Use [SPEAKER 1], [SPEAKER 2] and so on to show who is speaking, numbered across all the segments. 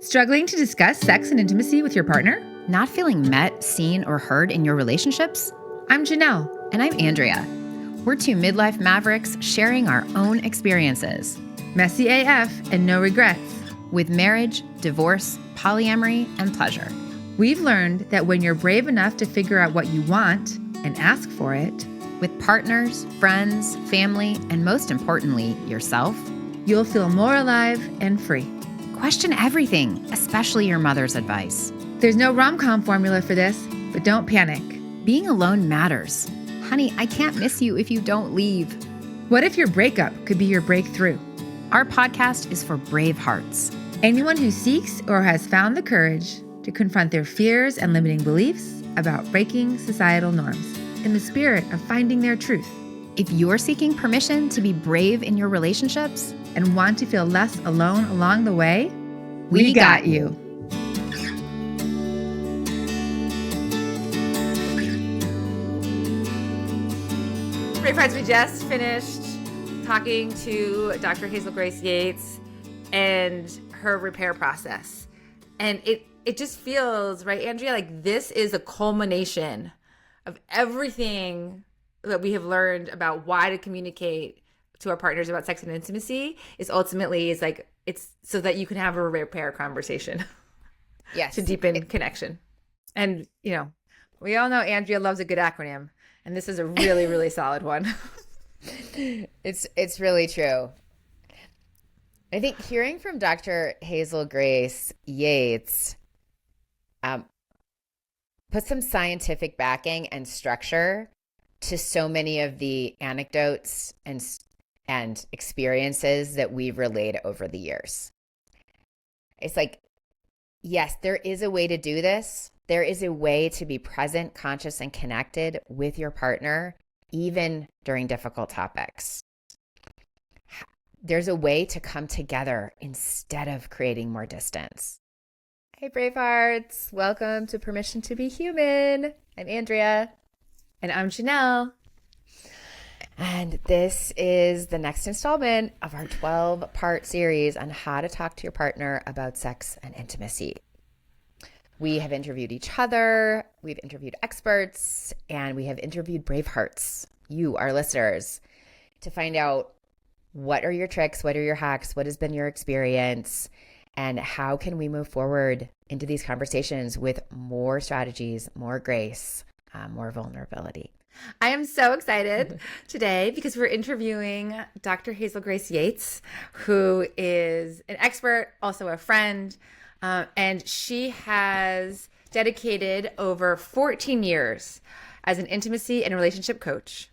[SPEAKER 1] Struggling to discuss sex and intimacy with your partner?
[SPEAKER 2] Not feeling met, seen, or heard in your relationships?
[SPEAKER 1] I'm Janelle.
[SPEAKER 2] And I'm Andrea. We're two midlife mavericks sharing our own experiences.
[SPEAKER 1] Messy AF and no regrets.
[SPEAKER 2] With marriage, divorce, polyamory, and pleasure.
[SPEAKER 1] We've learned that when you're brave enough to figure out what you want and ask for it,
[SPEAKER 2] with partners, friends, family, and most importantly, yourself,
[SPEAKER 1] you'll feel more alive and free.
[SPEAKER 2] Question everything, especially your mother's advice.
[SPEAKER 1] There's no rom-com formula for this, but don't panic.
[SPEAKER 2] Being alone matters. Honey, I can't miss you if you don't leave.
[SPEAKER 1] What if your breakup could be your breakthrough?
[SPEAKER 2] Our podcast is for Bravehearts.
[SPEAKER 1] Anyone who seeks or has found the courage to confront their fears and limiting beliefs about breaking societal norms in the spirit of finding their truth.
[SPEAKER 2] If you're seeking permission to be brave in your relationships
[SPEAKER 1] and want to feel less alone along the way, we got you. Bravehearts, we just finished talking to Dr. Hazel-Grace Yates and her repair process. And it just feels, right, Andrea, like this is a culmination of everything that we have learned about why to communicate to our partners about sex and intimacy is like it's so that you can have a repair conversation.
[SPEAKER 2] Yes.
[SPEAKER 1] To deepen connection. And, we all know Andrea loves a good acronym, and this is a really, really solid one.
[SPEAKER 3] It's really true. I think hearing from Dr. Hazel-Grace Yates put some scientific backing and structure to so many of the anecdotes and experiences that we've relayed over the years. It's like, yes, there is a way to do this. There is a way to be present, conscious, and connected with your partner, even during difficult topics. There's a way to come together instead of creating more distance. Hey, Bravehearts. Welcome to Permission to be Human. I'm Andrea.
[SPEAKER 1] And I'm Janelle.
[SPEAKER 3] And this is the next installment of our 12-part series on how to talk to your partner about sex and intimacy. We have interviewed each other, we've interviewed experts, and we have interviewed Bravehearts, you, our listeners, to find out what are your tricks, what are your hacks, what has been your experience, and how can we move forward into these conversations with more strategies, more grace, more vulnerability.
[SPEAKER 1] I am so excited today because we're interviewing Dr. Hazel-Grace Yates, who is an expert, also a friend, and she has dedicated over 14 years as an intimacy and relationship coach,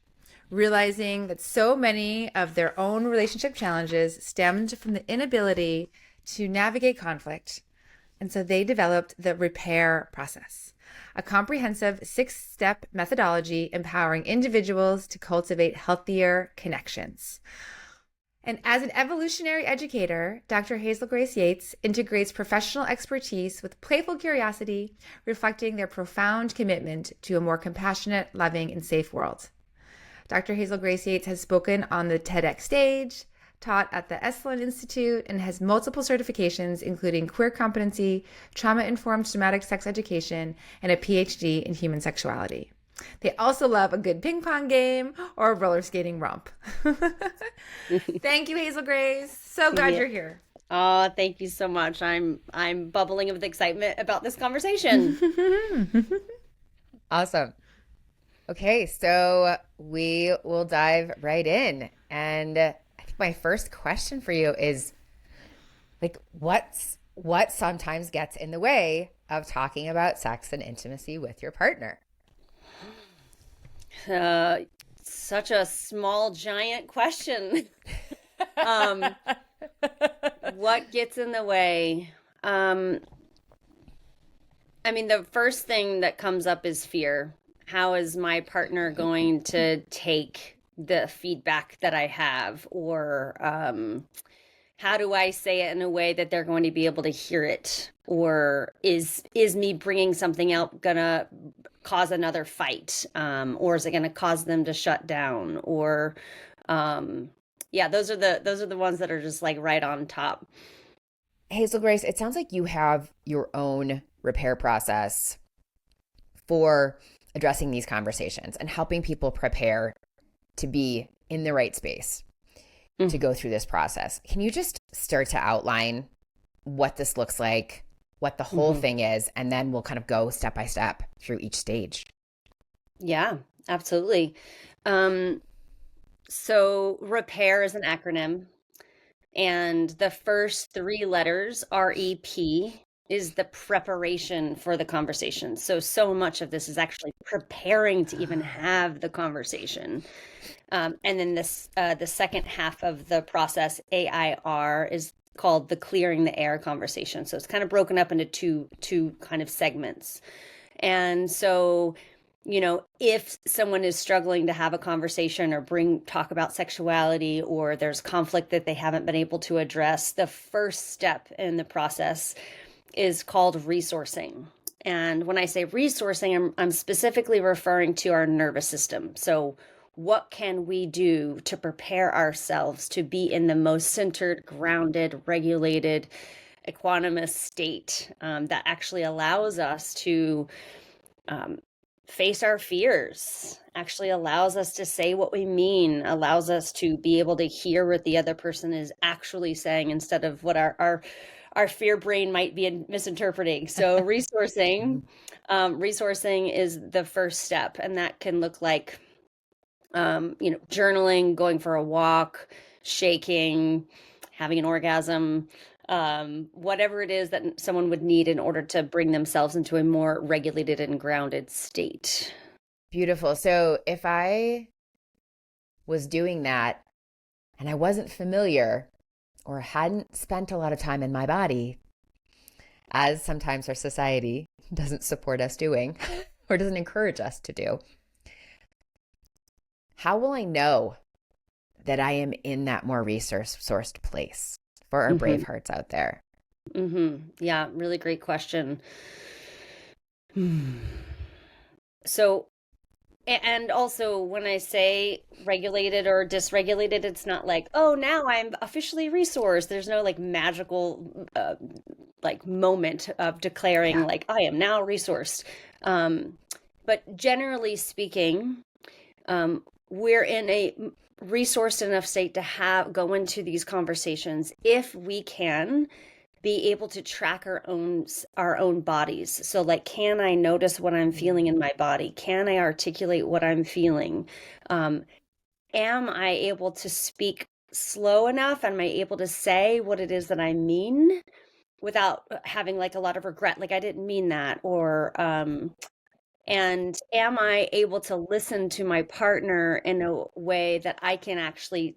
[SPEAKER 1] realizing that so many of their own relationship challenges stemmed from the inability to navigate conflict. And so they developed the repair process, a comprehensive 6-step methodology empowering individuals to cultivate healthier connections. And as an evolutionary educator, Dr. Hazel-Grace Yates integrates professional expertise with playful curiosity, reflecting their profound commitment to a more compassionate, loving, and safe world. Dr. Hazel-Grace Yates has spoken on the TEDx stage, taught at the Esalen Institute, and has multiple certifications, including queer competency, trauma-informed somatic sex education, and a PhD in human sexuality. They also love a good ping pong game or a roller skating romp. Thank you, Hazel-Grace. So glad you're here.
[SPEAKER 4] Oh, thank you so much. I'm bubbling with excitement about this conversation.
[SPEAKER 3] Awesome. Okay, so we will dive right in. And I think my first question for you is, like, what sometimes gets in the way of talking about sex and intimacy with your partner?
[SPEAKER 4] Such a small, giant question. What gets in the way? I mean, the first thing that comes up is fear. How is my partner going to take the feedback that I have? Or how do I say it in a way that they're going to be able to hear it? Or is me bringing something out gonna cause another fight? Or is it gonna cause them to shut down? Or those are the ones that are just like right on top.
[SPEAKER 3] Hazel-Grace, it sounds like you have your own repair process for addressing these conversations and helping people prepare to be in the right space to go through this process. Can you just start to outline what this looks like, what the whole thing is, and then we'll kind of go step by step through each stage?
[SPEAKER 4] Yeah, absolutely. So repair is an acronym, and the first three letters, REP, is the preparation for the conversation. So much of this is actually preparing to even have the conversation. And then the second half of the process, AIR, is called the clearing the air conversation. So it's kind of broken up into two kind of segments. And so, if someone is struggling to have a conversation or talk about sexuality, or there's conflict that they haven't been able to address, the first step in the process is called resourcing. And when I say resourcing, I'm specifically referring to our nervous system. So what can we do to prepare ourselves to be in the most centered, grounded, regulated, equanimous state that actually allows us to face our fears, actually allows us to say what we mean, allows us to be able to hear what the other person is actually saying instead of what our fear brain might be misinterpreting. So resourcing is the first step, and that can look like journaling, going for a walk, shaking, having an orgasm, whatever it is that someone would need in order to bring themselves into a more regulated and grounded state.
[SPEAKER 3] Beautiful. So if I was doing that and I wasn't familiar or hadn't spent a lot of time in my body, as sometimes our society doesn't support us doing or doesn't encourage us to do, how will I know that I am in that more resource-sourced place for our Bravehearts out there?
[SPEAKER 4] Yeah, really great question. So, and also when I say regulated or dysregulated, it's not like, oh, now I'm officially resourced. There's no like magical moment of declaring like I am now resourced. But generally speaking, we're in a resourced enough state to go into these conversations if we can be able to track our own bodies. So like, can I notice what I'm feeling in my body? Can I articulate what I'm feeling? Am I able to speak slow enough? Am I able to say what it is that I mean without having like a lot of regret? Like I didn't mean that, or and am I able to listen to my partner in a way that I can actually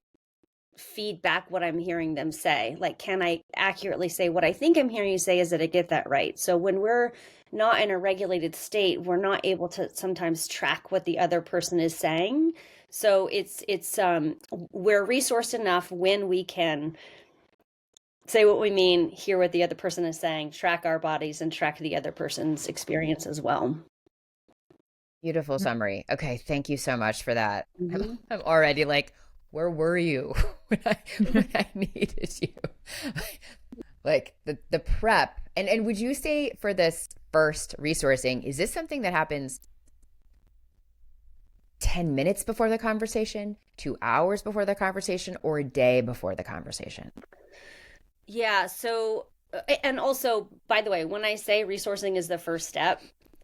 [SPEAKER 4] feed back what I'm hearing them say? Like, can I accurately say what I think I'm hearing you say? Is that I get that right? So when we're not in a regulated state, we're not able to sometimes track what the other person is saying. So we're resourced enough when we can say what we mean, hear what the other person is saying, track our bodies, and track the other person's experience as well.
[SPEAKER 3] Beautiful summary. Okay, thank you so much for that. I'm already like, where were you when I needed you? Like the prep. And would you say for this first resourcing, is this something that happens 10 minutes before the conversation, 2 hours before the conversation, or a day before the conversation?
[SPEAKER 4] Yeah. So, and also, by the way, when I say resourcing is the first step,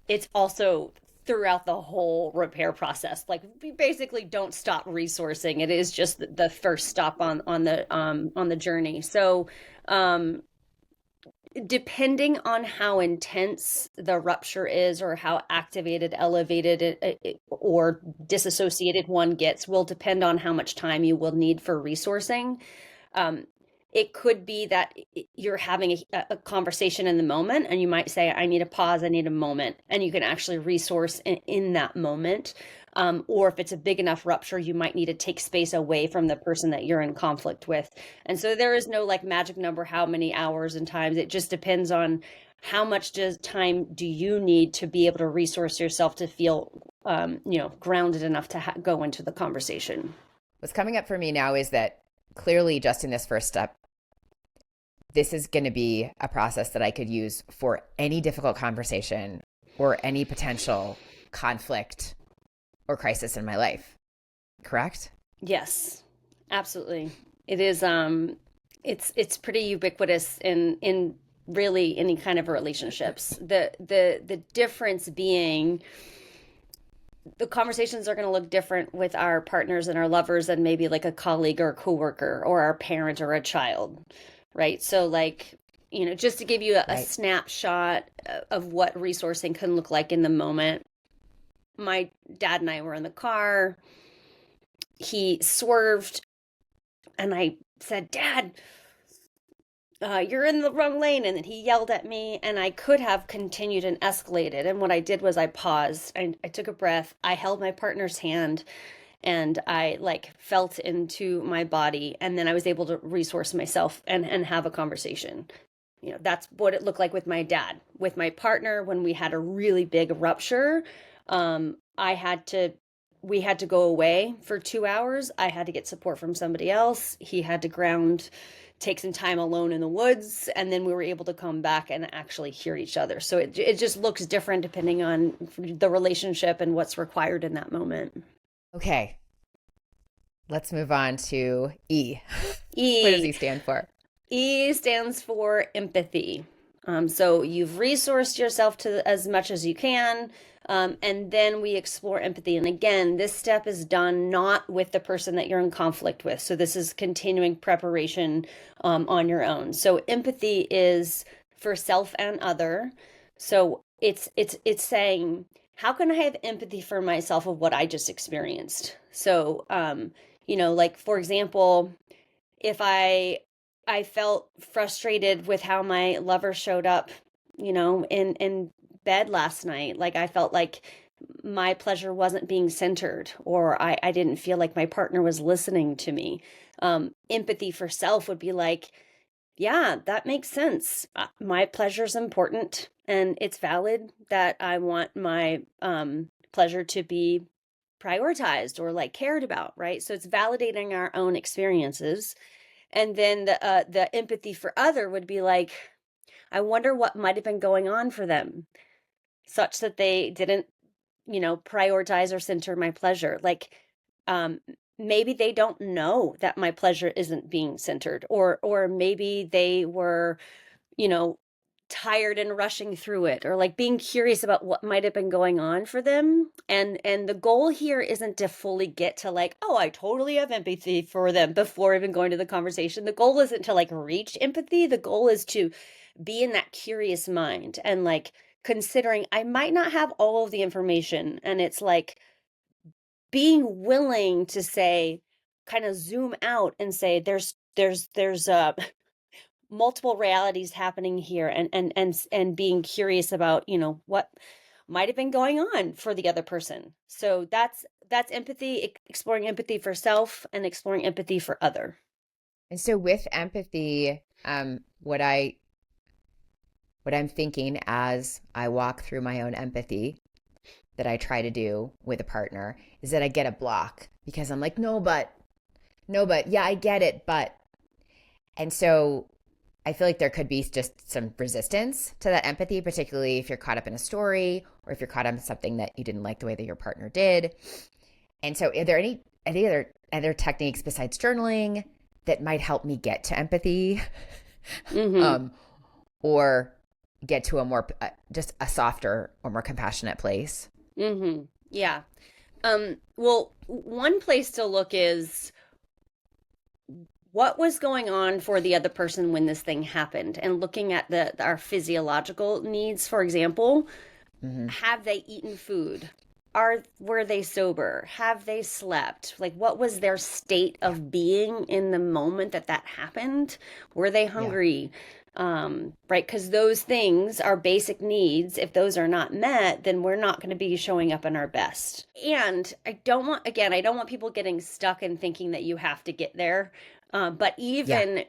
[SPEAKER 4] it's also throughout the whole repair process. Like we basically don't stop resourcing. It is just the first stop on the journey. So, depending on how intense the rupture is or how activated, elevated, or disassociated one gets will depend on how much time you will need for resourcing. It could be that you're having a conversation in the moment and you might say, I need a pause, I need a moment. And you can actually resource in that moment. Or if it's a big enough rupture, you might need to take space away from the person that you're in conflict with. And so there is no like magic number, how many hours and times. It just depends on how much time do you need to be able to resource yourself to feel, grounded enough to go into the conversation.
[SPEAKER 3] What's coming up for me now is that clearly just in this first step, this is going to be a process that I could use for any difficult conversation or any potential conflict or crisis in my life. Correct?
[SPEAKER 4] Yes, absolutely. It is it's pretty ubiquitous in really any kind of relationships. The difference being the conversations are going to look different with our partners and our lovers than maybe like a colleague or a coworker or our parent or a child, right? So like, just to give you a
[SPEAKER 3] Right.
[SPEAKER 4] snapshot of what resourcing can look like in the moment. My dad and I were in the car. He swerved and I said, "Dad, you're in the wrong lane." And then he yelled at me, and I could have continued and escalated. And what I did was I paused. I took a breath. I held my partner's hand and I like felt into my body. And then I was able to resource myself and have a conversation. That's what it looked like with my dad. With my partner, when we had a really big rupture, we had to go away for 2 hours. I had to get support from somebody else. He had to take some time alone in the woods, and then we were able to come back and actually hear each other. So it just looks different depending on the relationship and what's required in that moment.
[SPEAKER 3] Okay. Let's move on to E.
[SPEAKER 4] E.
[SPEAKER 3] What does E stand for?
[SPEAKER 4] E stands for empathy. So you've resourced yourself to as much as you can. And then we explore empathy. And again, this step is done not with the person that you're in conflict with. So this is continuing preparation on your own. So empathy is for self and other. So it's saying, how can I have empathy for myself of what I just experienced? So, like, for example, if I felt frustrated with how my lover showed up, in bed last night. Like I felt like my pleasure wasn't being centered, or I didn't feel like my partner was listening to me. Empathy for self would be like, yeah, that makes sense. My pleasure is important, and it's valid that I want my pleasure to be prioritized or like cared about, right? So it's validating our own experiences. And then the empathy for other would be like, I wonder what might have been going on for them, such that they didn't, prioritize or center my pleasure. Like, maybe they don't know that my pleasure isn't being centered, or maybe they were, tired and rushing through it, or like being curious about what might have been going on for them. And the goal here isn't to fully get to like, oh, I totally have empathy for them before even going to the conversation. The goal isn't to like reach empathy. The goal is to be in that curious mind and like considering I might not have all of the information. And it's like being willing to say, kind of zoom out and say, there's multiple realities happening here, and being curious about, what might have been going on for the other person. So that's empathy, exploring empathy for self and exploring empathy for other.
[SPEAKER 3] And so with empathy, what I'm thinking as I walk through my own empathy that I try to do with a partner is that I get a block because I'm like, no, but yeah, I get it. But, and so I feel like there could be just some resistance to that empathy, particularly if you're caught up in a story or if you're caught up in something that you didn't like the way that your partner did. And so are there any other techniques besides journaling that might help me get to empathy?
[SPEAKER 4] Mm-hmm.
[SPEAKER 3] Or get to a more, just a softer or more compassionate place?
[SPEAKER 4] Mm-hmm. Yeah. Well, one place to look is what was going on for the other person when this thing happened, and looking at our physiological needs. For example, have they eaten food? Were they sober? Have they slept? Like, what was their state of being in the moment that happened? Were they hungry? Right? Because those things are basic needs. If those are not met, then we're not going to be showing up in our best. And I don't want people getting stuck and thinking that you have to get there. But even,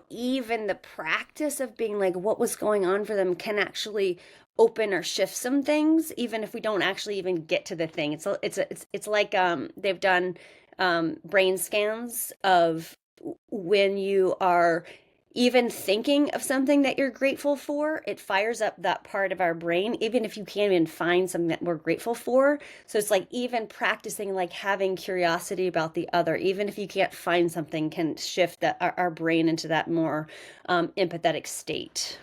[SPEAKER 4] even the practice of being like, what was going on for them can actually open or shift some things, even if we don't actually even get to the thing. It's like they've done brain scans of when you are even thinking of something that you're grateful for, it fires up that part of our brain, even if you can't even find something that we're grateful for. So it's like even practicing, like having curiosity about the other, even if you can't find something, can shift our brain into that more empathetic state.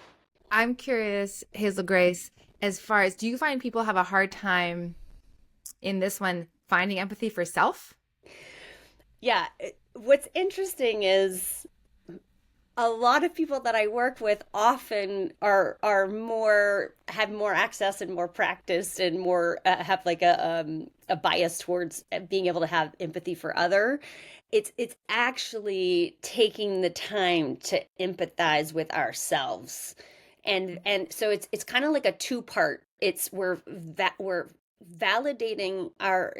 [SPEAKER 1] I'm curious, Hazel Grace, as far as, do you find people have a hard time in this one finding empathy for self?
[SPEAKER 4] Yeah. What's interesting is a lot of people that I work with often are more, have more access and more practice and more have like a bias towards being able to have empathy for other. It's actually taking the time to empathize with ourselves. And so it's kind of like a two-part. It's we're validating our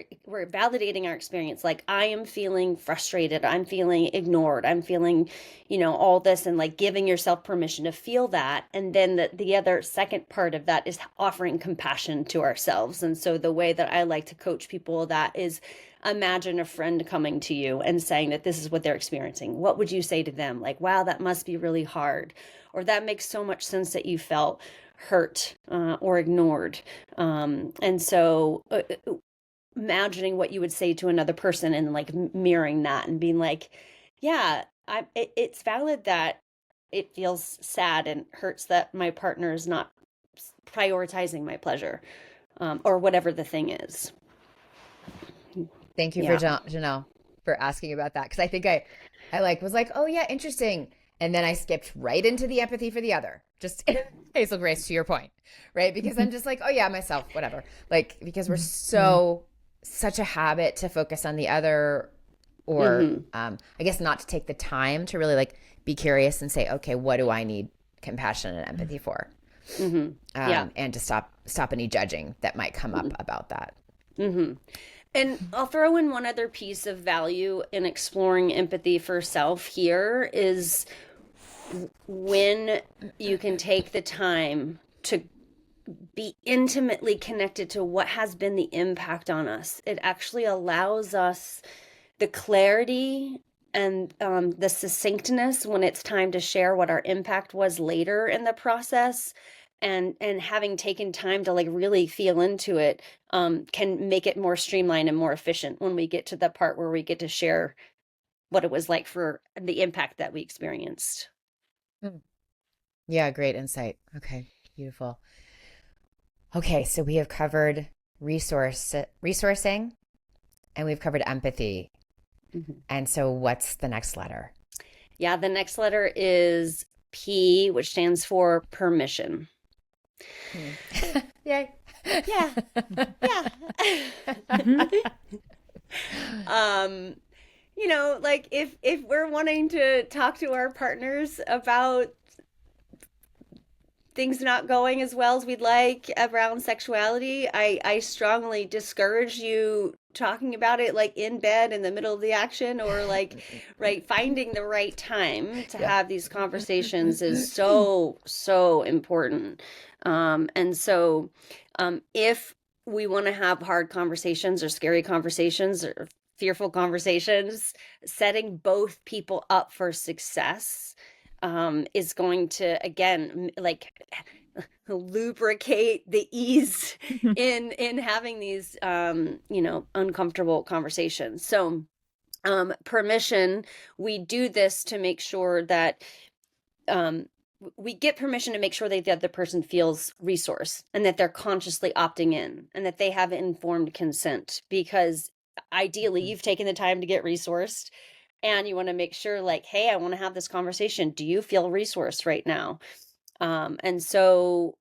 [SPEAKER 4] experience. Like, I am feeling frustrated, I'm feeling ignored, I'm feeling, all this, and like giving yourself permission to feel that. And then the other second part of that is offering compassion to ourselves. And so the way that I like to coach people that is, imagine a friend coming to you and saying that this is what they're experiencing. What would you say to them? Like, wow, that must be really hard, or that makes so much sense that you felt hurt or ignored. And so imagining what you would say to another person and like mirroring that and being like, yeah, it's valid that it feels sad and hurts that my partner is not prioritizing my pleasure, or whatever the thing is.
[SPEAKER 3] Thank you for Janelle for asking about that. Cause I think I was like, oh yeah, interesting. And then I skipped right into the empathy for the other. Just Hazel Grace, to your point, right? Because I'm just like, oh yeah, myself, whatever. Like, because we're such a habit to focus on the other, or I guess not to take the time to really like be curious and say, okay, what do I need compassion and empathy for? And to stop any judging that might come up about that.
[SPEAKER 4] And I'll throw in one other piece of value in exploring empathy for self here is when you can take the time to be intimately connected to what has been the impact on us. It actually allows us the clarity and the succinctness when it's time to share what our impact was later in the process. And having taken time to like really feel into it can make it more streamlined and more efficient when we get to the part where we get to share what it was like for the impact that we experienced.
[SPEAKER 3] Yeah, great insight. Okay, beautiful. Okay, so we have covered resourcing, and we've covered empathy. And so what's the next letter?
[SPEAKER 4] Yeah, the next letter is P, which stands for permission.
[SPEAKER 3] Yay.
[SPEAKER 4] Yeah. Like if we're wanting to talk to our partners about things not going as well as we'd like around sexuality, I strongly discourage you talking about it like in bed in the middle of the action, or like finding the right time to have these conversations is so important. And so if we want to have hard conversations or scary conversations or fearful conversations, setting both people up for success is going to, again, like lubricate the ease in having these uncomfortable conversations. So permission, we do this to make sure that we get permission to make sure that the other person feels resourced and that they're consciously opting in and that they have informed consent, because ideally you've taken the time to get resourced. And you want to make sure, like, hey, I want to have this conversation. Do you feel resourced right now? And so,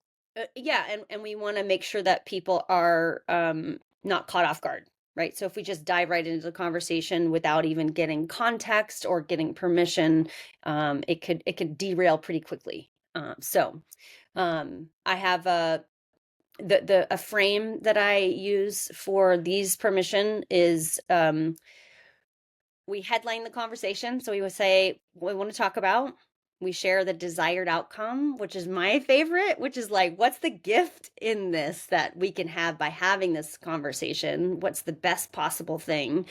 [SPEAKER 4] and we want to make sure that people are not caught off guard, right? So if we just dive right into the conversation without even getting context or getting permission, it could derail pretty quickly. So I have a frame that I use for these permission is we headline the conversation. So we would say what we want to talk about. We share the desired outcome, which is my favorite, which is like, what's the gift in this that we can have by having this conversation? What's the best possible thing?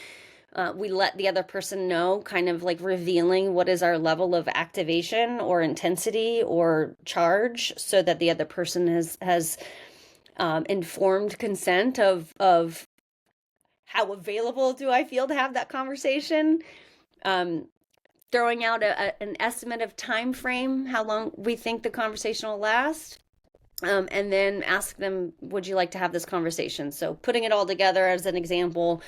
[SPEAKER 4] we let the other person know, kind of like revealing what is our level of activation or intensity or charge, so that the other person has informed consent of how available do I feel to have that conversation. Throwing out an estimate of time frame, how long we think the conversation will last. And then ask them, would you like to have this conversation? So putting it all together as an example,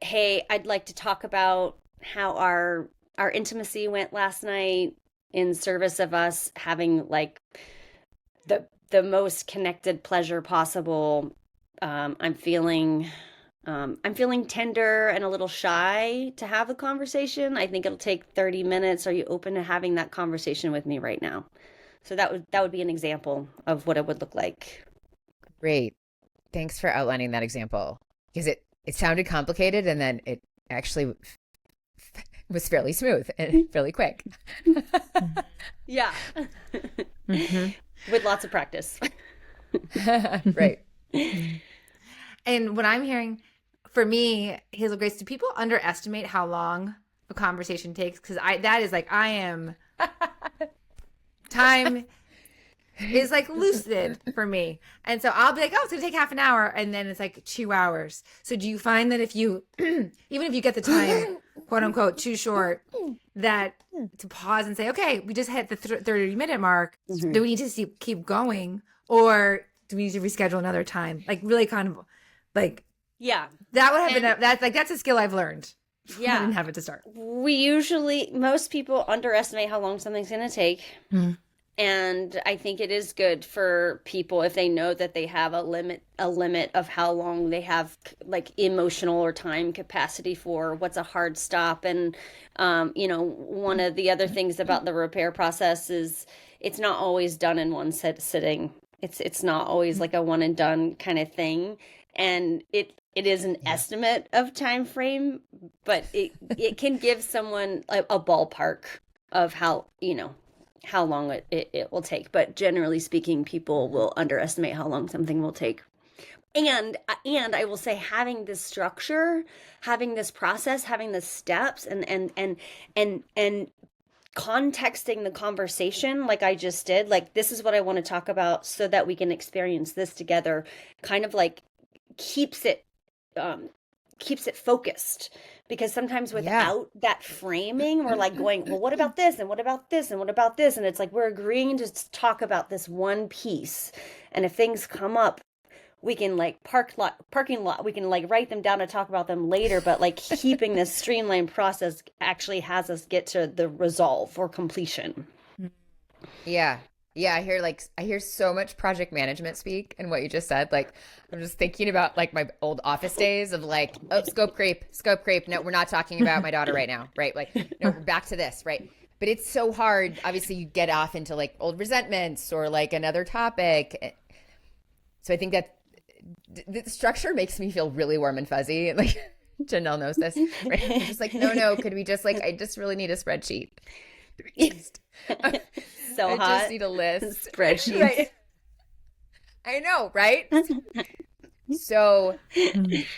[SPEAKER 4] hey, I'd like to talk about how our intimacy went last night in service of us having like the most connected pleasure possible. I'm feeling tender and a little shy to have a conversation. I think it'll take 30 minutes. Are you open to having that conversation with me right now? So that would be an example of what it would look like.
[SPEAKER 3] Great. Thanks for outlining that example, because it sounded complicated and then it actually was fairly smooth and fairly quick.
[SPEAKER 4] Yeah. With lots of practice.
[SPEAKER 3] Right.
[SPEAKER 1] And what I'm hearing, for me, Hazel-Grace, do people underestimate how long a conversation takes? Because I am time is like lucid for me. And so I'll be like, oh, it's gonna take half an hour, and then it's like 2 hours. So do you find that if you even if you get the time quote unquote too short, that to pause and say, okay, we just hit the 30-minute mark, do we need to keep going, or do we need to reschedule another time? Like really kind of like,
[SPEAKER 4] yeah,
[SPEAKER 1] that would have been that's a skill I've learned.
[SPEAKER 4] Yeah.
[SPEAKER 1] I didn't have it to start.
[SPEAKER 4] Most people underestimate how long something's going to take. And I think it is good for people if they know that they have a limit of how long they have like emotional or time capacity for, what's a hard stop. And, one of the other things about the repair process is it's not always done in one sitting. It's not always like a one and done kind of thing. And it is an estimate of time frame, but it can give someone a ballpark of how long it will take. But generally speaking, people will underestimate how long something will take. And I will say, having this structure, having this process, having the steps, and contexting the conversation like I just did, like this is what I want to talk about so that we can experience this together, kind of like keeps it focused. Because sometimes without that framing, we're like going, well, what about this? And what about this? And what about this? And it's like, we're agreeing to talk about this one piece. And if things come up, we can like parking lot, we can like write them down and talk about them later. But like keeping this streamlined process actually has us get to the resolve or completion.
[SPEAKER 3] Yeah. Yeah, I hear so much project management speak in what you just said. Like, I'm just thinking about like my old office days of like, oh, scope creep. No, we're not talking about my daughter right now, right? Like, no, we're back to this, right? But it's so hard. Obviously, you get off into like old resentments or like another topic. So I think that the structure makes me feel really warm and fuzzy. And like Janelle knows this, right? I'm just like, no, could we just like, I just really need a spreadsheet.
[SPEAKER 4] So
[SPEAKER 3] I
[SPEAKER 4] hot.
[SPEAKER 3] just need a list.
[SPEAKER 4] Spreadsheets.
[SPEAKER 3] Right. I know, right? So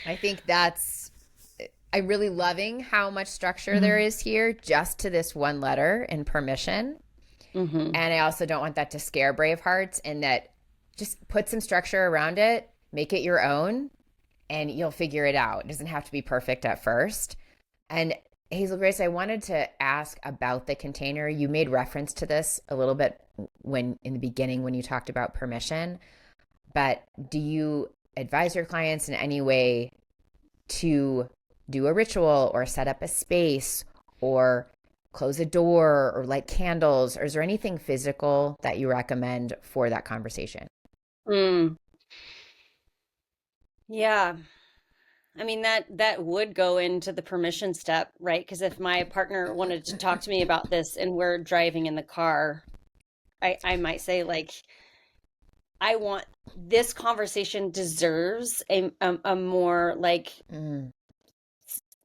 [SPEAKER 3] I think I'm really loving how much structure there is here just to this one letter and permission. And I also don't want that to scare Bravehearts, and that just put some structure around it, make it your own, and you'll figure it out. It doesn't have to be perfect at first. And Hazel-Grace, I wanted to ask about the container. You made reference to this a little bit in the beginning when you talked about permission, but do you advise your clients in any way to do a ritual or set up a space or close a door or light candles, or is there anything physical that you recommend for that conversation?
[SPEAKER 4] Yeah. I mean, that would go into the permission step, right? Because if my partner wanted to talk to me about this and we're driving in the car, I might say like, I want this conversation deserves a more like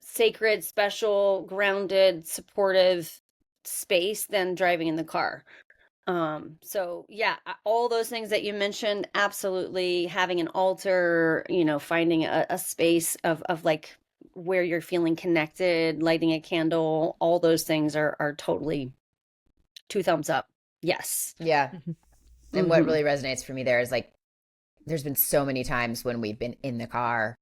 [SPEAKER 4] sacred, special, grounded, supportive space than driving in the car. So yeah, all those things that you mentioned, absolutely. Having an altar, finding a space of like where you're feeling connected, lighting a candle, all those things are totally two thumbs up. Yes.
[SPEAKER 3] Yeah. And what really resonates for me there is like, there's been so many times when we've been in the car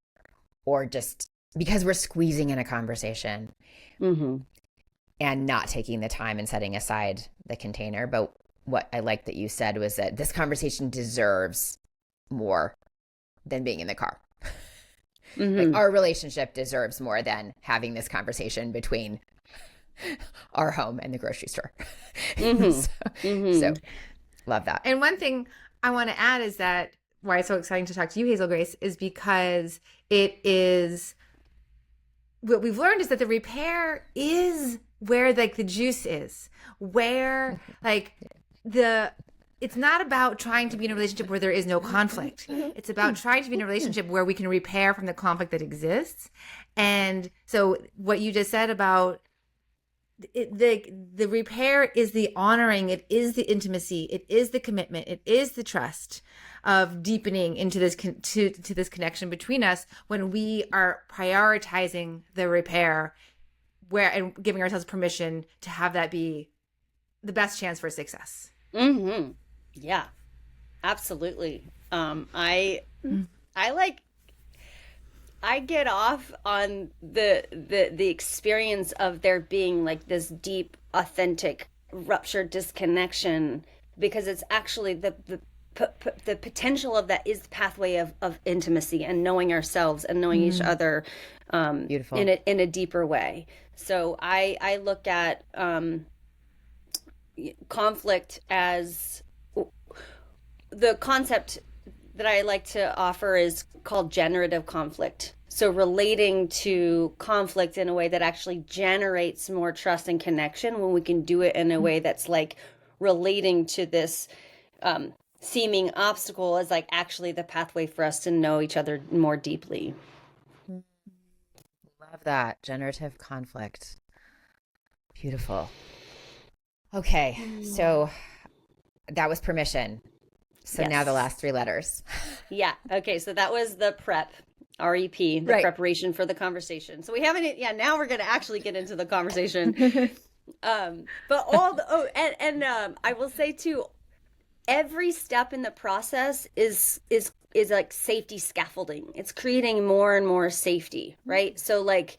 [SPEAKER 3] or just because we're squeezing in a conversation and not taking the time and setting aside the container. But what I like that you said was that this conversation deserves more than being in the car. Like our relationship deserves more than having this conversation between our home and the grocery store. So love that.
[SPEAKER 1] And one thing I want to add is that why it's so exciting to talk to you, Hazel-Grace, is because it is what we've learned is that the repair is where like the juice is, where like it's not about trying to be in a relationship where there is no conflict. It's about trying to be in a relationship where we can repair from the conflict that exists. And so what you just said about the repair is the honoring, it is the intimacy, it is the commitment, it is the trust of deepening into this to this connection between us when we are prioritizing the repair and giving ourselves permission to have that be the best chance for success.
[SPEAKER 4] Yeah, absolutely. I get off on the experience of there being like this deep, authentic, ruptured disconnection because it's actually the potential of that is the pathway of intimacy and knowing ourselves and knowing each other
[SPEAKER 3] Beautiful.
[SPEAKER 4] in a deeper way. So I look at conflict as the concept that I like to offer is called generative conflict. So relating to conflict in a way that actually generates more trust and connection when we can do it in a way that's like relating to this seeming obstacle as like actually the pathway for us to know each other more deeply.
[SPEAKER 3] Love that. Generative conflict. Beautiful. Okay. So that was permission. So now the last three letters.
[SPEAKER 4] Yeah. Okay. So that was the prep, REP, the preparation for the conversation. So we haven't, now we're going to actually get into the conversation. But I will say too, every step in the process is like safety scaffolding. It's creating more and more safety, right? So like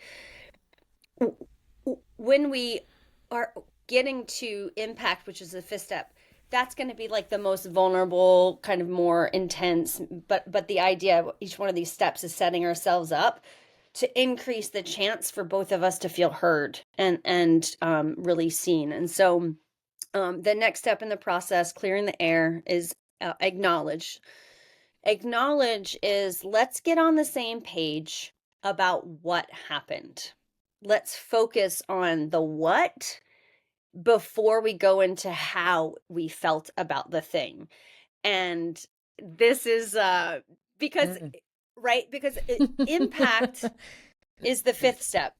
[SPEAKER 4] when we are getting to impact, which is the fifth step, that's going to be like the most vulnerable, kind of more intense. But the idea of each one of these steps is setting ourselves up to increase the chance for both of us to feel heard and really seen. And so the next step in the process, clearing the air, is acknowledge. Acknowledge is let's get on the same page about what happened. Let's focus on the what before we go into how we felt about the thing. And this is because impact is the fifth step.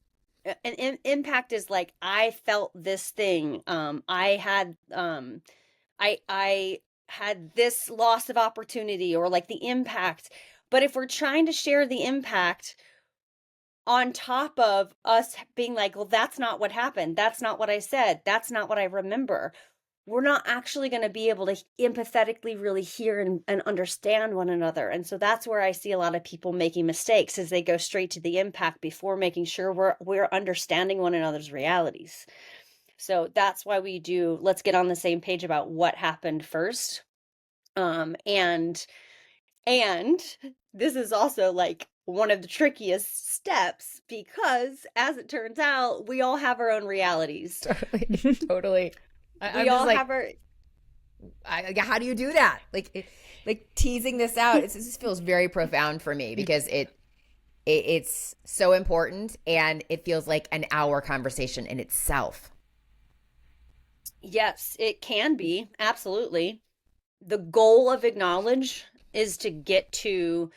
[SPEAKER 4] And impact is like, I felt this thing. I had this loss of opportunity, or like the impact. But if we're trying to share the impact on top of us being like, well, that's not what happened. That's not what I said. That's not what I remember. We're not actually going to be able to empathetically really hear and understand one another. And so that's where I see a lot of people making mistakes, is they go straight to the impact before making sure we're understanding one another's realities. So that's why we do, let's get on the same page about what happened first. And this is also like one of the trickiest steps, because as it turns out, we all have our own realities.
[SPEAKER 3] Totally.
[SPEAKER 4] We all have our.
[SPEAKER 3] How do you do that? Like teasing this out. This feels very profound for me because it's so important, and it feels like an hour conversation in itself.
[SPEAKER 4] Yes, it can be. Absolutely. The goal of Acknowledge is to get to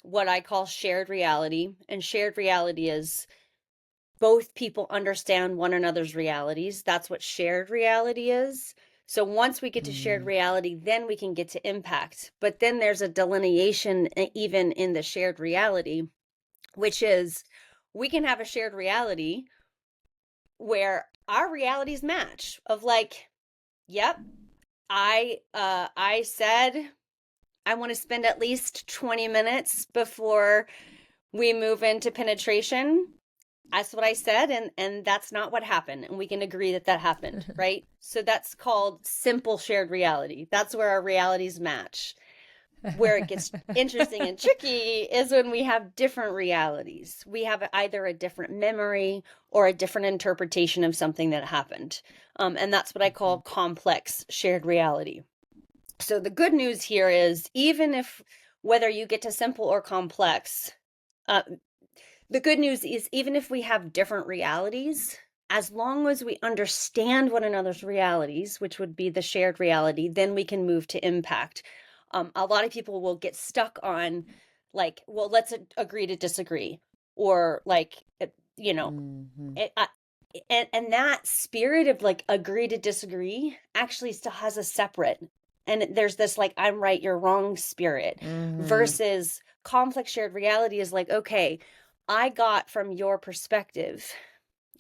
[SPEAKER 4] what I call shared reality. And shared reality is both people understand one another's realities. That's what shared reality is. So once we get to shared reality, then we can get to impact. But then there's a delineation even in the shared reality, which is we can have a shared reality where our realities match of like, yep, I said I want to spend at least 20 minutes before we move into penetration. That's what I said, and that's not what happened, and we can agree that that happened, right? So that's called simple shared reality. That's where our realities match. Where it gets interesting and tricky is when we have different realities. We have either a different memory or a different interpretation of something that happened, and that's what I call complex shared reality. So the good news here is, even if whether you get to simple or complex, the good news is, even if we have different realities, as long as we understand one another's realities, which would be the shared reality, then we can move to impact. A lot of people will get stuck on like, well, let's agree to disagree, or like, you know, and that spirit of like agree to disagree actually still has a separate, and there's this like, I'm right, you're wrong spirit, versus complex shared reality is like, okay, I got from your perspective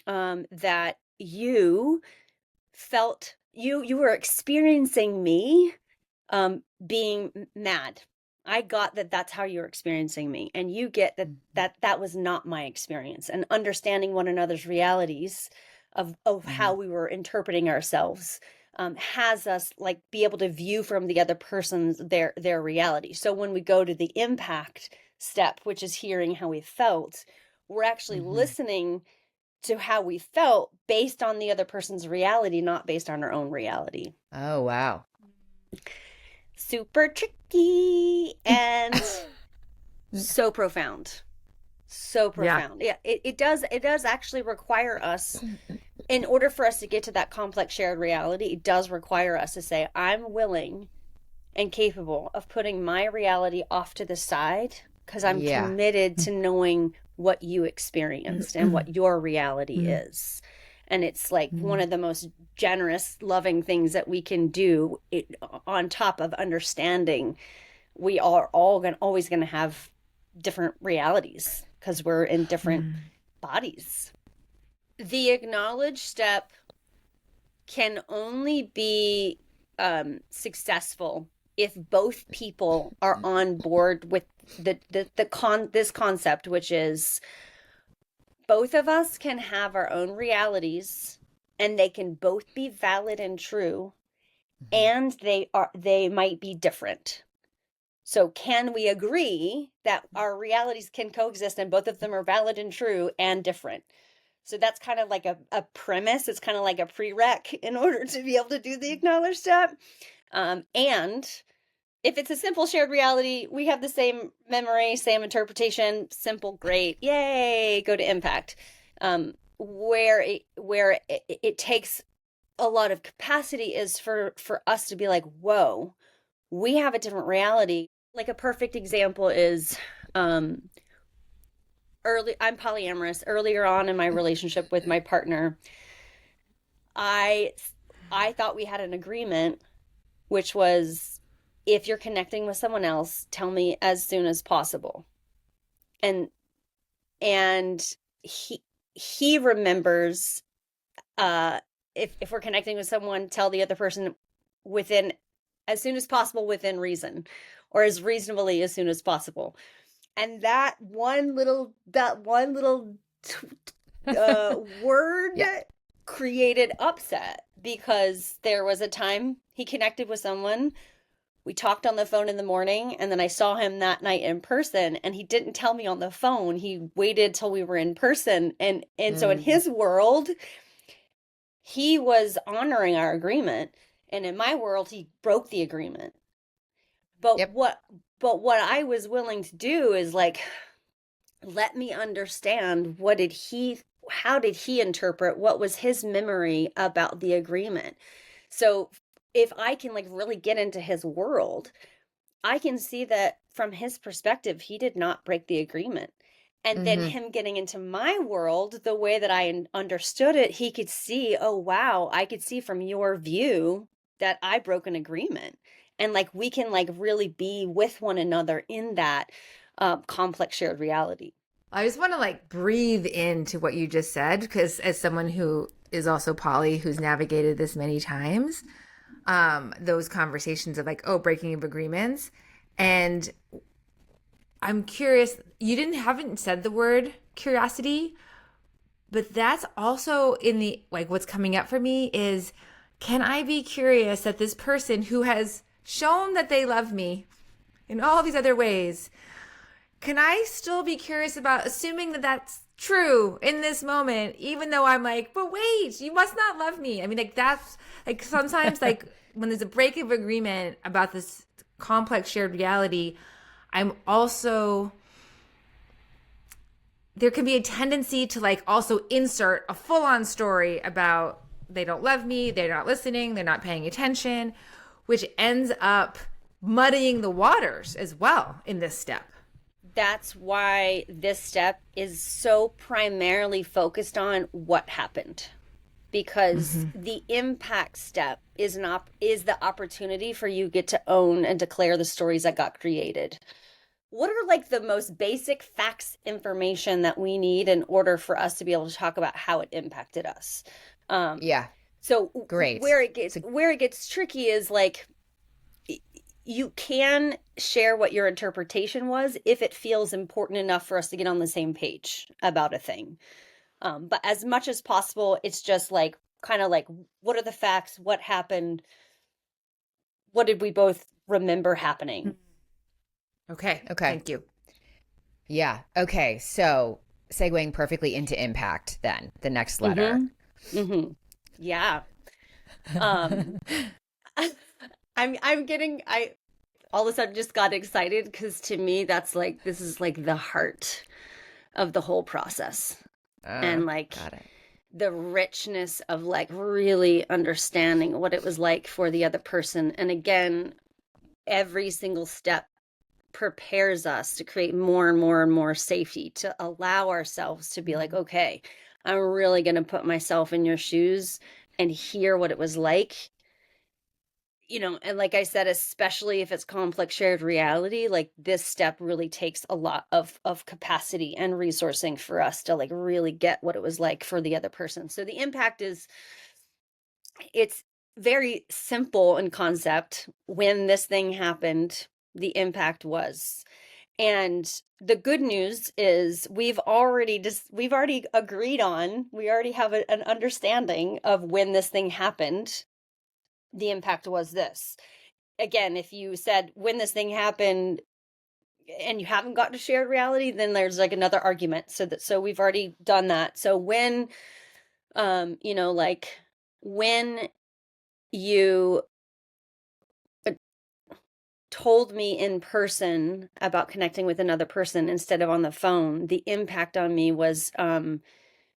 [SPEAKER 4] that you felt you were experiencing me being mad. I got that that's how you're experiencing me, and you get that was not my experience. And understanding one another's realities of how we were interpreting ourselves has us like be able to view from the other person's their reality. So when we go to the impact step, which is hearing how we felt, we're actually listening to how we felt based on the other person's reality, not based on our own reality.
[SPEAKER 3] Oh, wow.
[SPEAKER 4] Super tricky and so profound. So profound. Yeah, it does actually require us, in order for us to get to that complex shared reality, it does require us to say, I'm willing and capable of putting my reality off to the side because I'm committed to knowing what you experienced and what your reality is. And it's like one of the most generous, loving things that we can do, on top of understanding we are always going to have different realities because we're in different bodies. The acknowledge step can only be successful if both people are on board with this concept, which is both of us can have our own realities, and they can both be valid and true, and they might be different. So can we agree that our realities can coexist and both of them are valid and true and different? So that's kind of like a premise. It's kind of like a prereq in order to be able to do the acknowledge step. And if it's a simple shared reality, we have the same memory, same interpretation, simple, great, yay, go to impact. Where it takes a lot of capacity is for us to be like, whoa, we have a different reality. Like a perfect example is I'm polyamorous. Earlier on in my relationship with my partner, I thought we had an agreement, which was, if you're connecting with someone else, tell me as soon as possible. And he remembers, if we're connecting with someone, tell the other person within as soon as possible, within reason, or as reasonably as soon as possible. And that one little word created upset, because there was a time he connected with someone. We talked on the phone in the morning, and then I saw him that night in person, and he didn't tell me on the phone. He waited till we were in person. And so in his world, he was honoring our agreement. And in my world, he broke the agreement. But what I was willing to do is like, let me understand, how did he interpret, what was his memory about the agreement? So if I can like really get into his world, I can see that from his perspective, he did not break the agreement. And then him getting into my world, the way that I understood it, he could see, oh, wow, I could see from your view that I broke an agreement. And like we can like really be with one another in that complex shared reality.
[SPEAKER 1] I just want to like breathe into what you just said, because as someone who is also poly, who's navigated this many times, those conversations of like, oh, breaking of agreements. And I'm curious, haven't said the word curiosity, but that's also in the, like, what's coming up for me is, can I be curious that this person who has shown that they love me in all these other ways, can I still be curious about assuming that that's true in this moment, even though I'm like, but wait, you must not love me. I mean, like, that's like sometimes like when there's a break of agreement about this complex shared reality, I'm also, there can be a tendency to like also insert a full-on story about they don't love me, they're not listening, they're not paying attention, which ends up muddying the waters as well in this step.
[SPEAKER 4] That's why this step is so primarily focused on what happened, because the impact step is the opportunity for you get to own and declare the stories that got created. What are like the most basic facts information that we need in order for us to be able to talk about how it impacted us? So
[SPEAKER 3] Great.
[SPEAKER 4] Where it gets tricky is like, you can share what your interpretation was if it feels important enough for us to get on the same page about a thing. But as much as possible, it's just like, kind of like, what are the facts? What happened? What did we both remember happening?
[SPEAKER 1] Okay. Thank you.
[SPEAKER 3] Yeah. Okay. So segueing perfectly into impact then, the next letter.
[SPEAKER 4] Yeah. I all of a sudden just got excited because to me that's like, this is like the heart of the whole process. And like the richness of like really understanding what it was like for the other person. And again, every single step prepares us to create more and more and more safety, to allow ourselves to be like, okay, I'm really going to put myself in your shoes and hear what it was like. You know, and like I said, especially if it's complex shared reality, like this step really takes a lot of capacity and resourcing for us to like really get what it was like for the other person. So the impact is, it's very simple in concept. When this thing happened, the impact was. And the good news is we already agreed on, we already have an understanding of when this thing happened. The impact was this. Again, if you said when this thing happened and you haven't gotten to shared reality, then there's like another argument. So we've already done that. So when, like when you told me in person about connecting with another person instead of on the phone, the impact on me was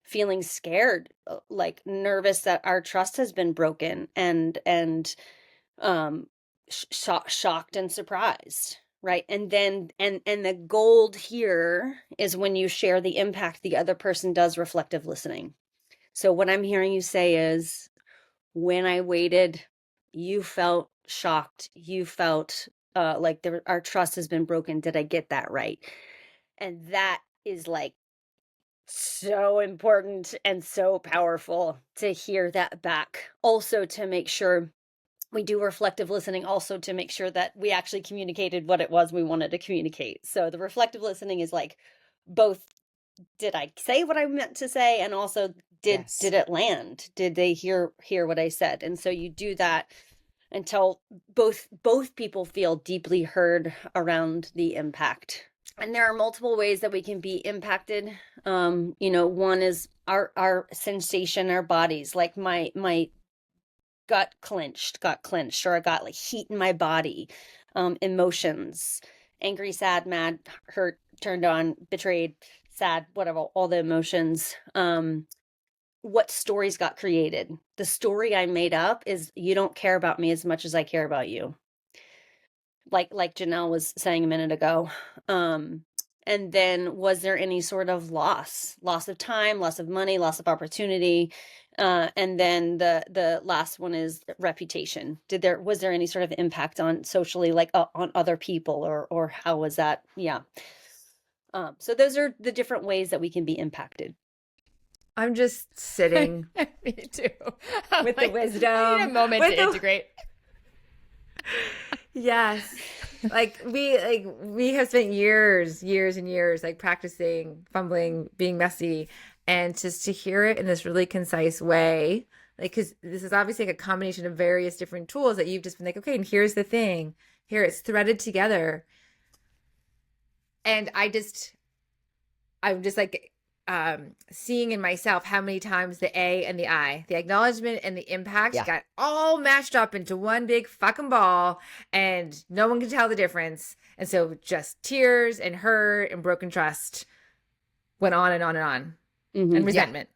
[SPEAKER 4] feeling scared, like nervous that our trust has been broken, and shocked and surprised, right? And then and the gold here is when you share the impact, the other person does reflective listening. So what I'm hearing you say is, when I waited, you felt shocked, you felt like our trust has been broken. Did I get that right? And that is like so important and so powerful to hear that back. Also, to make sure we do reflective listening, also to make sure that we actually communicated what it was we wanted to communicate. So the reflective listening is like both, did I say what I meant to say? And also, did it land? Did they hear what I said? And so you do that until both people feel deeply heard around the impact. And there are multiple ways that we can be impacted. One is our sensation, our bodies, like my got clenched, or I got like heat in my body, emotions, angry, sad, mad, hurt, turned on, betrayed, sad, whatever, all the emotions. What stories got created? The story I made up is, you don't care about me as much as I care about you. Like Janelle was saying a minute ago. And then, was there any sort of loss of time, loss of money, loss of opportunity? And then the last one is reputation. Was there any sort of impact on socially, like on other people, or how was that? Yeah. So those are the different ways that we can be impacted.
[SPEAKER 1] I'm just sitting
[SPEAKER 3] Me too.
[SPEAKER 1] with the wisdom.
[SPEAKER 3] I need a moment to integrate.
[SPEAKER 1] Yes. We have spent years and years like practicing, fumbling, being messy, and just to hear it in this really concise way, like, because this is obviously like a combination of various different tools that you've just been like, okay, and here's the thing, here it's threaded together. And I'm just like seeing in myself how many times the A and the I, the acknowledgement and the impact, got all mashed up into one big fucking ball, and no one can tell the difference. And so just tears and hurt and broken trust went on and on and on, and resentment.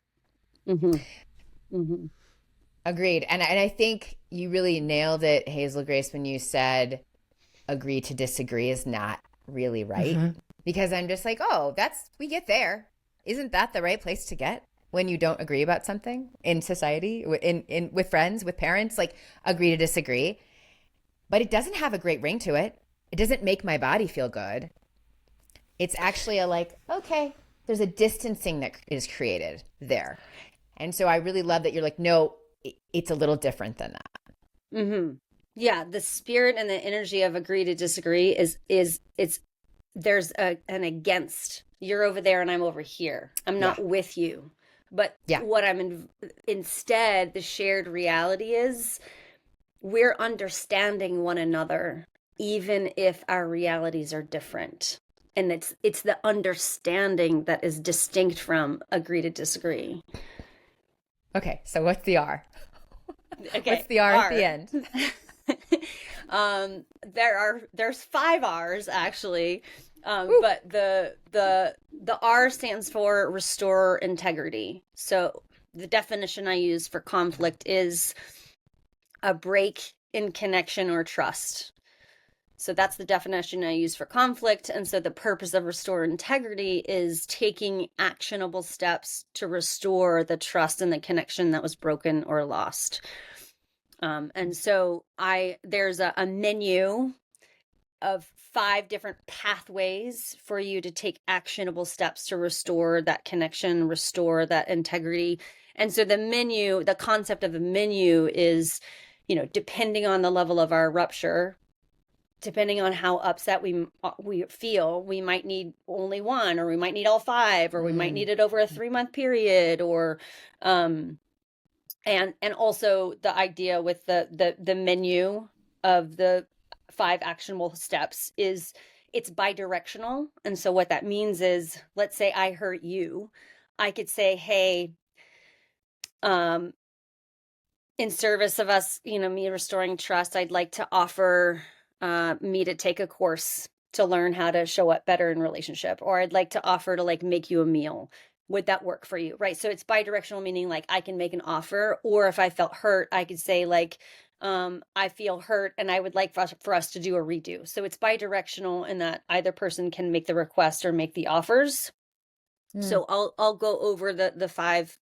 [SPEAKER 3] Agreed. And I think you really nailed it, Hazel-Grace, when you said agree to disagree is not really right. Because I'm just like, oh, we get there. Isn't that the right place to get when you don't agree about something in society, with friends, with parents? Like, agree to disagree. But it doesn't have a great ring to it. It doesn't make my body feel good. It's actually okay, there's a distancing that is created there. And so I really love that you're like, no, it's a little different than that.
[SPEAKER 4] Yeah, the spirit and the energy of agree to disagree there's an against. You're over there and I'm over here. I'm not with you. But what instead, the shared reality is we're understanding one another, even if our realities are different. And it's the understanding that is distinct from agree to disagree.
[SPEAKER 3] Okay, so what's the R?
[SPEAKER 4] Okay,
[SPEAKER 3] what's the R at the end?
[SPEAKER 4] There's 5 R's actually. But the R stands for restore integrity. So the definition I use for conflict is a break in connection or trust. So that's the definition I use for conflict. And so the purpose of restore integrity is taking actionable steps to restore the trust and the connection that was broken or lost. And so there's a menu of 5 different pathways for you to take actionable steps to restore that connection, restore that integrity. And so the concept of a menu is, depending on the level of our rupture, depending on how upset we feel, we might need only 1, or we might need all 5, or we might need it over a 3-month period, or, and also the idea with the menu of the 5 actionable steps is it's bidirectional. And so what that means is, let's say I hurt you. I could say, hey, in service of us, me restoring trust, I'd like to offer me to take a course to learn how to show up better in relationship, or I'd like to offer to make you a meal. Would that work for you? Right. So it's bidirectional, meaning I can make an offer, or if I felt hurt, I could say I feel hurt and I would like for us to do a redo. So it's bidirectional in that either person can make the request or make the offers. So I'll go over the 5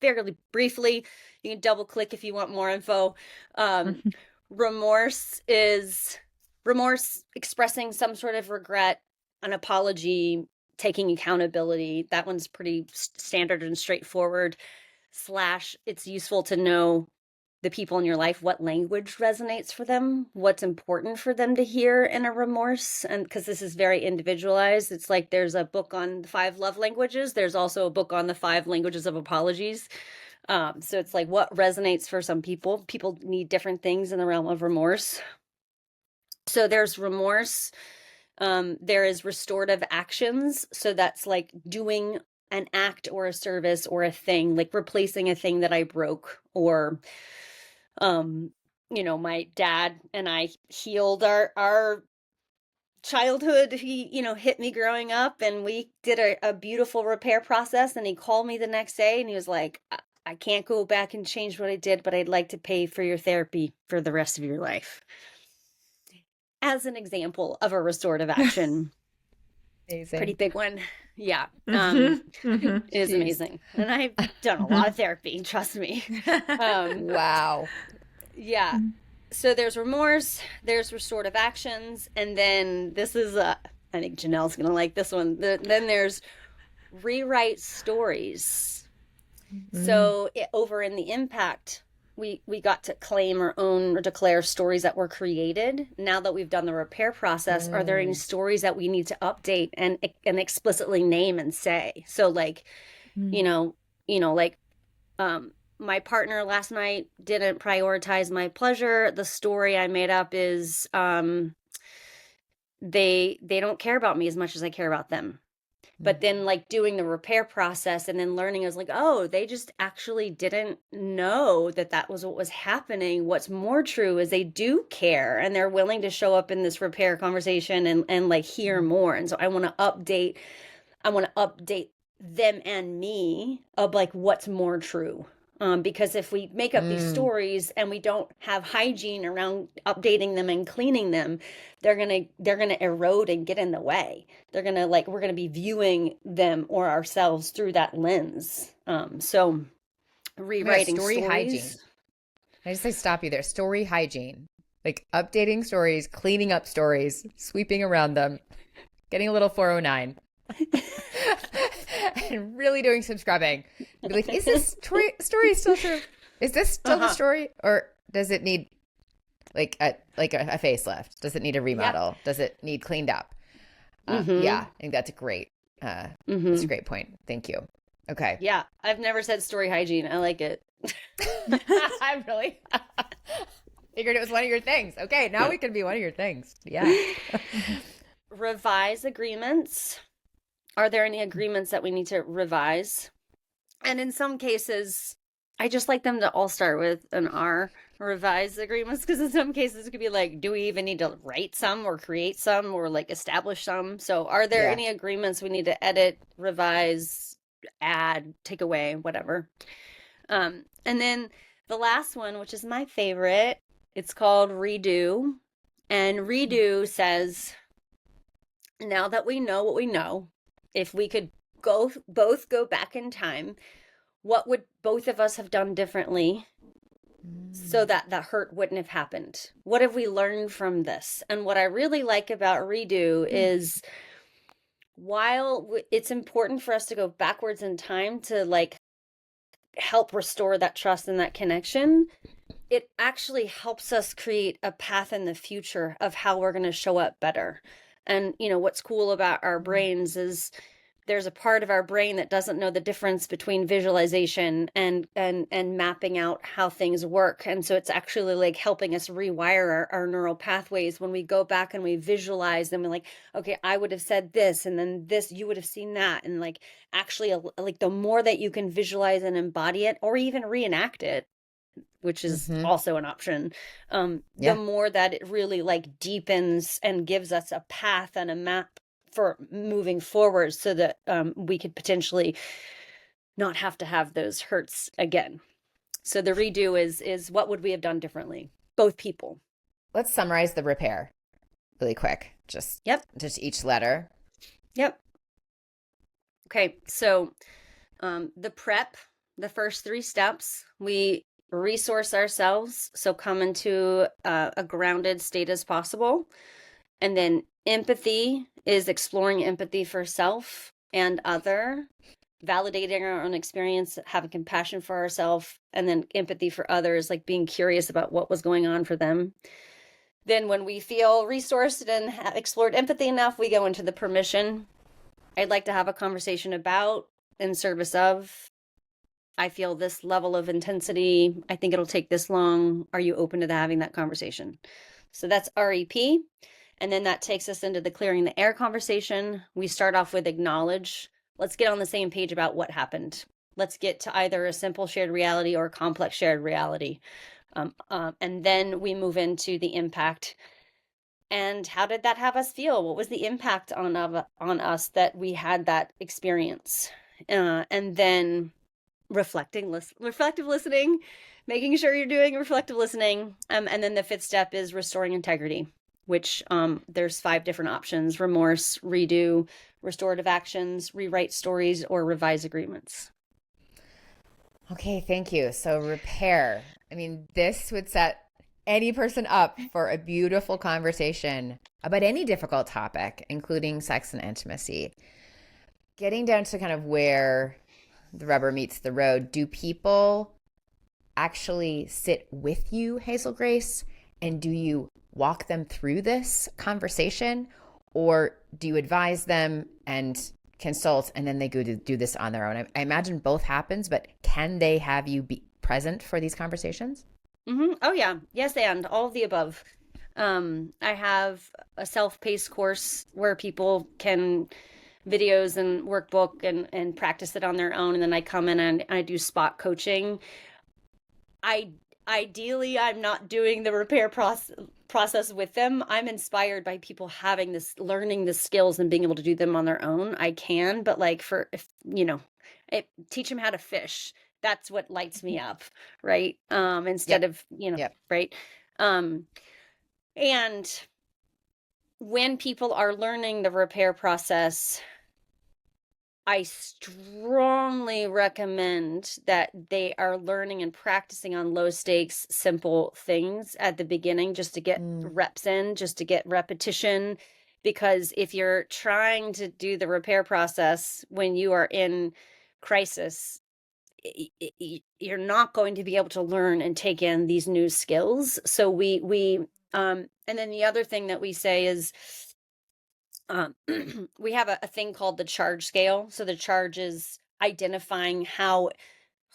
[SPEAKER 4] fairly briefly. You can double click if you want more info. Remorse expressing some sort of regret, an apology, taking accountability. That one's pretty standard and straightforward. / it's useful to know the people in your life, what language resonates for them, what's important for them to hear in a remorse. And because this is very individualized, it's like there's a book on the 5 love languages. There's also a book on the 5 languages of apologies. So it's what resonates for some people. People need different things in the realm of remorse. So there's remorse. There is restorative actions. So that's doing an act or a service or a thing, replacing a thing that I broke, or my dad and I healed our childhood. He, hit me growing up, and we did a beautiful repair process, and he called me the next day and he was like, I can't go back and change what I did, but I'd like to pay for your therapy for the rest of your life. As an example of a restorative action.
[SPEAKER 3] Amazing.
[SPEAKER 4] Pretty big one. Yeah.
[SPEAKER 1] Mhm.
[SPEAKER 4] It is amazing. And I've done a lot of therapy, trust me.
[SPEAKER 3] Wow.
[SPEAKER 4] Yeah. So there's remorse, there's restorative actions, and then this is I think Janelle's gonna like this one. Then there's rewrite stories. So over in the impact, we got to claim or own or declare stories that were created. Now that we've done the repair process, are there any stories that we need to update and explicitly name and say? So like, you know, like my partner last night didn't prioritize my pleasure. The story I made up is they don't care about me as much as I care about them. But then like doing the repair process and then learning, I was like, oh, they just actually didn't know that that was what was happening. What's more true is they do care and they're willing to show up in this repair conversation and like hear more. And so I want to update them and me of like what's more true. Because if we make up these stories and we don't have hygiene around updating them and cleaning them, they're gonna erode and get in the way. We're gonna be viewing them or ourselves through that lens. So rewriting
[SPEAKER 3] story
[SPEAKER 4] stories.
[SPEAKER 3] hygiene. I just say stop you there. Story hygiene, like updating stories, cleaning up stories, sweeping around them, getting a little 409. And really doing some scrubbing. Be like, is this story still true? Is this still the story, or does it need like a facelift? Does it need a remodel? Does it need cleaned up? Yeah, I think that's a great. That's a great point. Thank you. Okay.
[SPEAKER 4] Yeah, I've never said story hygiene. I like it.
[SPEAKER 3] I really figured it was one of your things. Okay, now we can be one of your things. Yeah.
[SPEAKER 4] Revise agreements. Are there any agreements that we need to revise? And in some cases, I just like them to all start with an R, revise agreements, because in some cases it could be like, do we even need to write some or create some or like establish some? So are there any agreements we need to edit, revise, add, take away, whatever? And then the last one, which is my favorite, it's called redo. And redo says, now that we know what we know, if we could both go back in time, what would both of us have done differently so that that hurt wouldn't have happened? What have we learned from this? And what I really like about redo is while it's important for us to go backwards in time to like help restore that trust and that connection, it actually helps us create a path in the future of how we're going to show up better. And, you know, what's cool about our brains is there's a part of our brain that doesn't know the difference between visualization and mapping out how things work. And so it's actually like helping us rewire our neural pathways when we go back and we visualize them and like, okay, I would have said this and then this, you would have seen that. And like, actually, like the more that you can visualize and embody it or even reenact it, which is also an option, the more that it really like deepens and gives us a path and a map for moving forward so that we could potentially not have to have those hurts again. So the redo is what would we have done differently? Both people.
[SPEAKER 3] Let's summarize the repair really quick. Just each letter.
[SPEAKER 4] Yep. Okay. So the prep, the first 3 steps, we resource ourselves. So come into a grounded state as possible. And then empathy is exploring empathy for self and other, validating our own experience, having compassion for ourselves, and then empathy for others, like being curious about what was going on for them. Then when we feel resourced and have explored empathy enough, we go into the permission. I'd like to have a conversation about, in service of, I feel this level of intensity. I think it'll take this long. Are you open to having that conversation? So that's REP. And then that takes us into the clearing the air conversation. We start off with acknowledge. Let's get on the same page about what happened. Let's get to either a simple shared reality or a complex shared reality. And then we move into the impact. And how did that have us feel? What was the impact on us that we had that experience? And then reflective listening, making sure you're doing reflective listening. And then the 5th step is restoring integrity, which there's 5 different options: remorse, redo, restorative actions, rewrite stories, or revise agreements.
[SPEAKER 3] Okay, thank you. So repair. I mean, this would set any person up for a beautiful conversation about any difficult topic, including sex and intimacy. Getting down to kind of where the rubber meets the road, do people actually sit with you, Hazel-Grace, and do you walk them through this conversation, or do you advise them and consult and then they go to do this on their own? I imagine both happens, but can they have you be present for these conversations?
[SPEAKER 4] Mm-hmm. Oh yeah. Yes, and all of the above. I have a self-paced course where people can videos and workbook and practice it on their own. And then I come in and I do spot coaching. Ideally, I'm not doing the repair process with them. I'm inspired by people having this, learning the skills and being able to do them on their own. I can, but like teach them how to fish. That's what lights me up, right? Instead of, right? And when people are learning the repair process, I strongly recommend that they are learning and practicing on low stakes, simple things at the beginning, just to get reps in, just to get repetition. Because if you're trying to do the repair process when you are in crisis, you're not going to be able to learn and take in these new skills. So we and then the other thing that we say is, we have a thing called the charge scale. So the charge is identifying how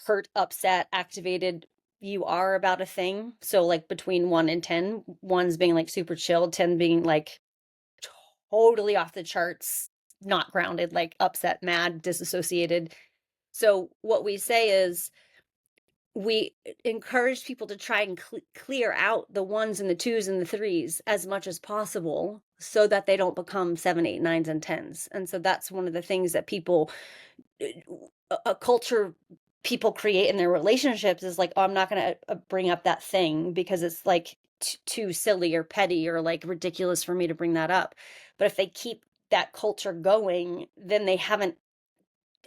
[SPEAKER 4] hurt, upset, activated you are about a thing. So like between 1 and 10, 1's being like super chilled, 10 being like totally off the charts, not grounded, like upset, mad, disassociated. So what we say is, we encourage people to try and clear out the 1s and the 2s and the 3s as much as possible so that they don't become 7, 8, 9s and 10s. And so that's one of the things that a culture people create in their relationships is like, oh, I'm not going to bring up that thing because it's like too silly or petty or like ridiculous for me to bring that up. But if they keep that culture going, then they haven't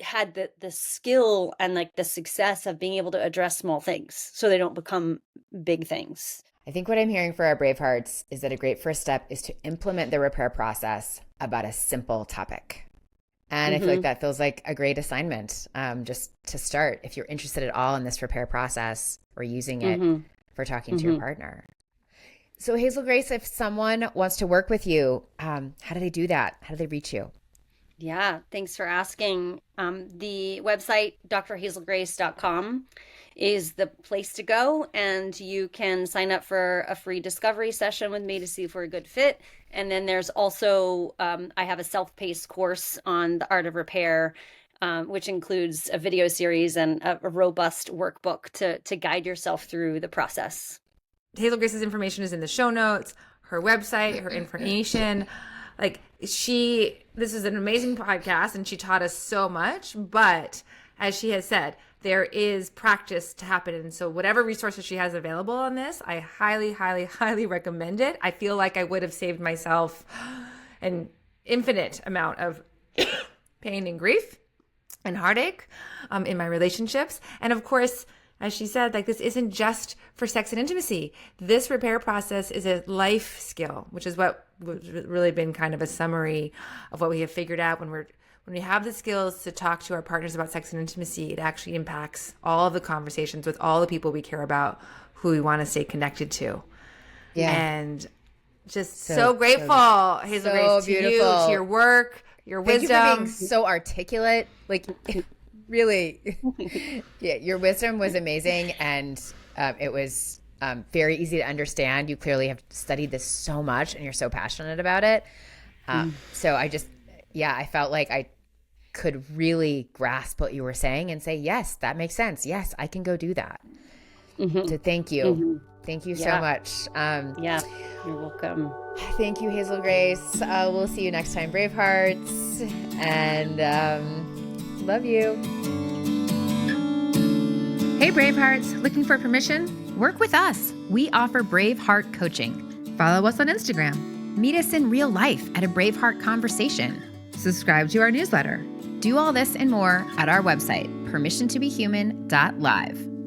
[SPEAKER 4] had the skill and like the success of being able to address small things so they don't become big things.
[SPEAKER 3] I think what I'm hearing for our Bravehearts is that a great first step is to implement the repair process about a simple topic. And I feel like that feels like a great assignment, just to start, if you're interested at all in this repair process or using it for talking to your partner. So Hazel-Grace, if someone wants to work with you, how do they do that? How do they reach you?
[SPEAKER 4] Yeah, thanks for asking. The website, drhazelgrace.com, is the place to go, and you can sign up for a free discovery session with me to see if we're a good fit. And then there's also, I have a self-paced course on the art of repair, which includes a video series and a robust workbook to guide yourself through the process.
[SPEAKER 1] Hazel-Grace's information is in the show notes, her website, her information. Like this is an amazing podcast and she taught us so much, but as she has said, there is practice to happen. And so whatever resources she has available on this, I highly, highly, highly recommend it. I feel like I would have saved myself an infinite amount of pain and grief and heartache in my relationships. And of course, as she said, like this isn't just for sex and intimacy. This repair process is a life skill, which is what really been kind of a summary of what we have figured out when we have the skills to talk to our partners about sex and intimacy. It actually impacts all of the conversations with all the people we care about, who we want to stay connected to. Yeah. And just so grateful, Hazel-Grace, to you, to your work, your wisdom.
[SPEAKER 3] Thank you for being so articulate. Like, really, yeah, your wisdom was amazing, and it was very easy to understand. You clearly have studied this so much, and you're so passionate about it. So I felt like I could really grasp what you were saying and say, yes, that makes sense. Yes, I can go do that. So thank you. Thank you so much.
[SPEAKER 4] Yeah, you're welcome.
[SPEAKER 3] Thank you, Hazel-Grace. We'll see you next time, Bravehearts. And love you.
[SPEAKER 2] Hey, Bravehearts, looking for permission? Work with us. We offer Braveheart coaching. Follow us on Instagram. Meet us in real life at a Braveheart conversation. subscribe to our newsletter. Do all this and more at our website, permissiontobehuman.live.